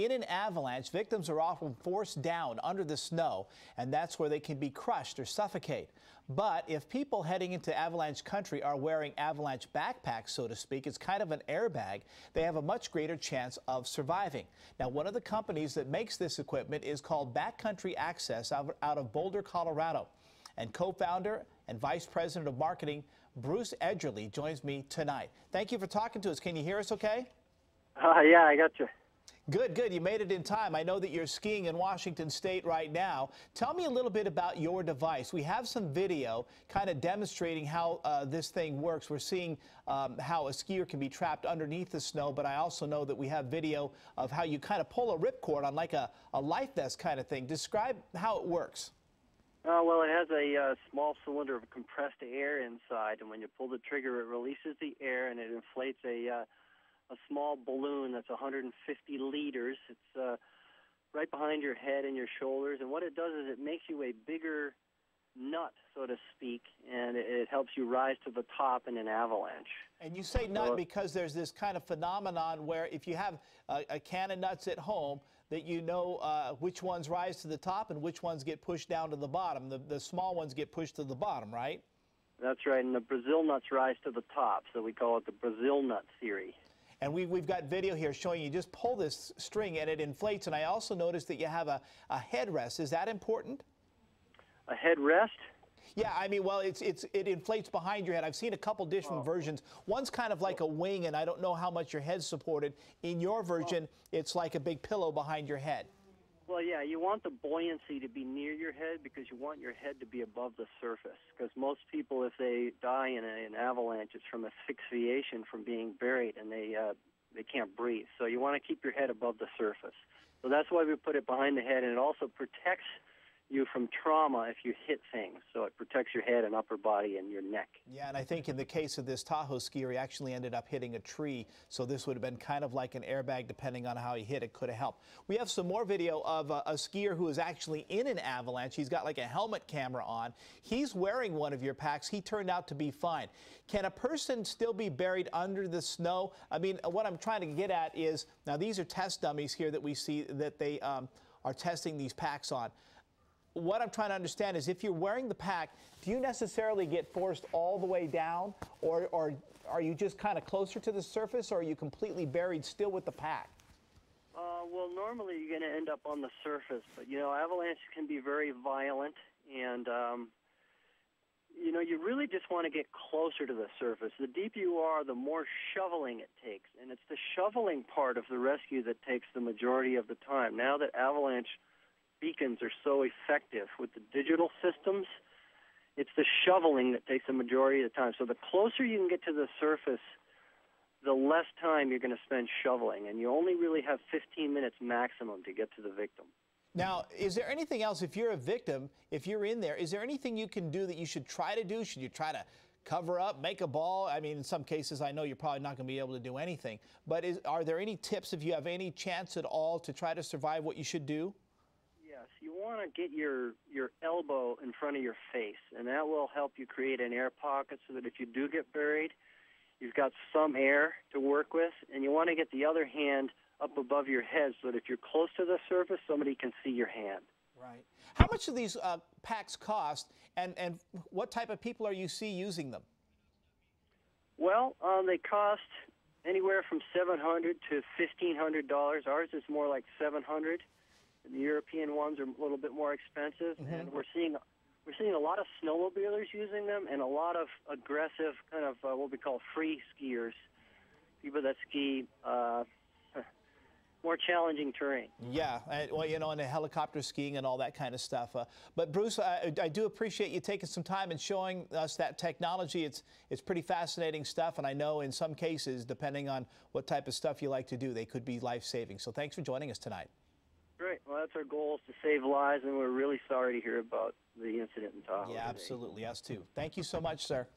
In an avalanche, victims are often forced down under the snow, and that's where they can be crushed or suffocate. But if people heading into avalanche country are wearing avalanche backpacks, so to speak, it's kind of an airbag, they have a much greater chance of surviving. Now, one of the companies that makes this equipment is called Backcountry Access out of Boulder, Colorado. And co-founder and vice president of marketing, Bruce Edgerly, joins me tonight. Thank you for talking to us. Can you hear us okay? Yeah, I got you. Good, good. You made it in time. I know that you're skiing in Washington State right now. Tell me a little bit about your device. We have some video kind of demonstrating how this thing works. We're seeing how a skier can be trapped underneath the snow, but I also know that we have video of how you kind of pull a ripcord on like a life vest kind of thing. Describe how it works. Well, it has a small cylinder of compressed air inside, and when you pull the trigger, it releases the air, and it inflates a small balloon that's 150 liters. It's right behind your head and your shoulders, and what it does is it makes you a bigger nut, so to speak, and it helps you rise to the top in an avalanche. And you say nut because there's this kind of phenomenon where if you have a can of nuts at home, that you know which ones rise to the top and which ones get pushed down to the bottom. The small ones get pushed to the bottom, right? That's right, and the Brazil nuts rise to the top, so we call it the Brazil nut theory. And we've got video here showing you just pull this string and it inflates. And I also noticed that you have a headrest. Is that important? A headrest? Yeah, I mean, well, it inflates behind your head. I've seen a couple different versions. One's kind of like a wing, and I don't know how much your head's supported. In your version, it's like a big pillow behind your head. Well, yeah, you want the buoyancy to be near your head because you want your head to be above the surface. Because most people, if they die in an avalanche, it's from asphyxiation from being buried, and they can't breathe. So you want to keep your head above the surface. So that's why we put it behind the head, and it also protects you from trauma if you hit things. So it protects your head and upper body and your neck. Yeah, and I think in the case of this Tahoe skier, he actually ended up hitting a tree. So this would have been kind of like an airbag, depending on how he hit it, could have helped. We have some more video of a skier who is actually in an avalanche. He's got like a helmet camera on. He's wearing one of your packs. He turned out to be fine. Can a person still be buried under the snow? I mean, what I'm trying to get at is, now these are test dummies here that we see that they are testing these packs on. What I'm trying to understand is if you're wearing the pack, do you necessarily get forced all the way down, or are you just kind of closer to the surface, or are you completely buried still with the pack? Well, normally you're going to end up on the surface, but, you know, avalanches can be very violent, and, you know, you really just want to get closer to the surface. The deeper you are, the more shoveling it takes, and it's the shoveling part of the rescue that takes the majority of the time. Now that avalanche beacons are so effective with the digital systems, it's the shoveling that takes the majority of the time. So the closer you can get to the surface, the less time you're going to spend shoveling, and you only really have 15 minutes maximum to get to the victim. Now, is there anything else, if you're a victim, if you're in there, is there anything you can do that you should try to do? Should you try to cover up, make a ball? I mean, in some cases, I know you're probably not going to be able to do anything, but are there any tips, if you have any chance at all, to try to survive, what you should do? You want to get your elbow in front of your face, and that will help you create an air pocket so that if you do get buried, you've got some air to work with, and you want to get the other hand up above your head so that if you're close to the surface, somebody can see your hand. Right. How much do these packs cost, and what type of people are you see using them? Well, they cost anywhere from $700 to $1,500. Ours is more like $700. The European ones are a little bit more expensive, and we're seeing a lot of snowmobilers using them, and a lot of aggressive kind of what we call free skiers, people that ski more challenging terrain. Yeah, well, you know, and the helicopter skiing and all that kind of stuff. But Bruce, I do appreciate you taking some time and showing us that technology. It's pretty fascinating stuff, and I know in some cases, depending on what type of stuff you like to do, they could be life-saving. So thanks for joining us tonight. Great. Well, that's our goal, is to save lives, and we're really sorry to hear about the incident in Tahoe. Yeah, absolutely. Us too. Thank you so much, sir.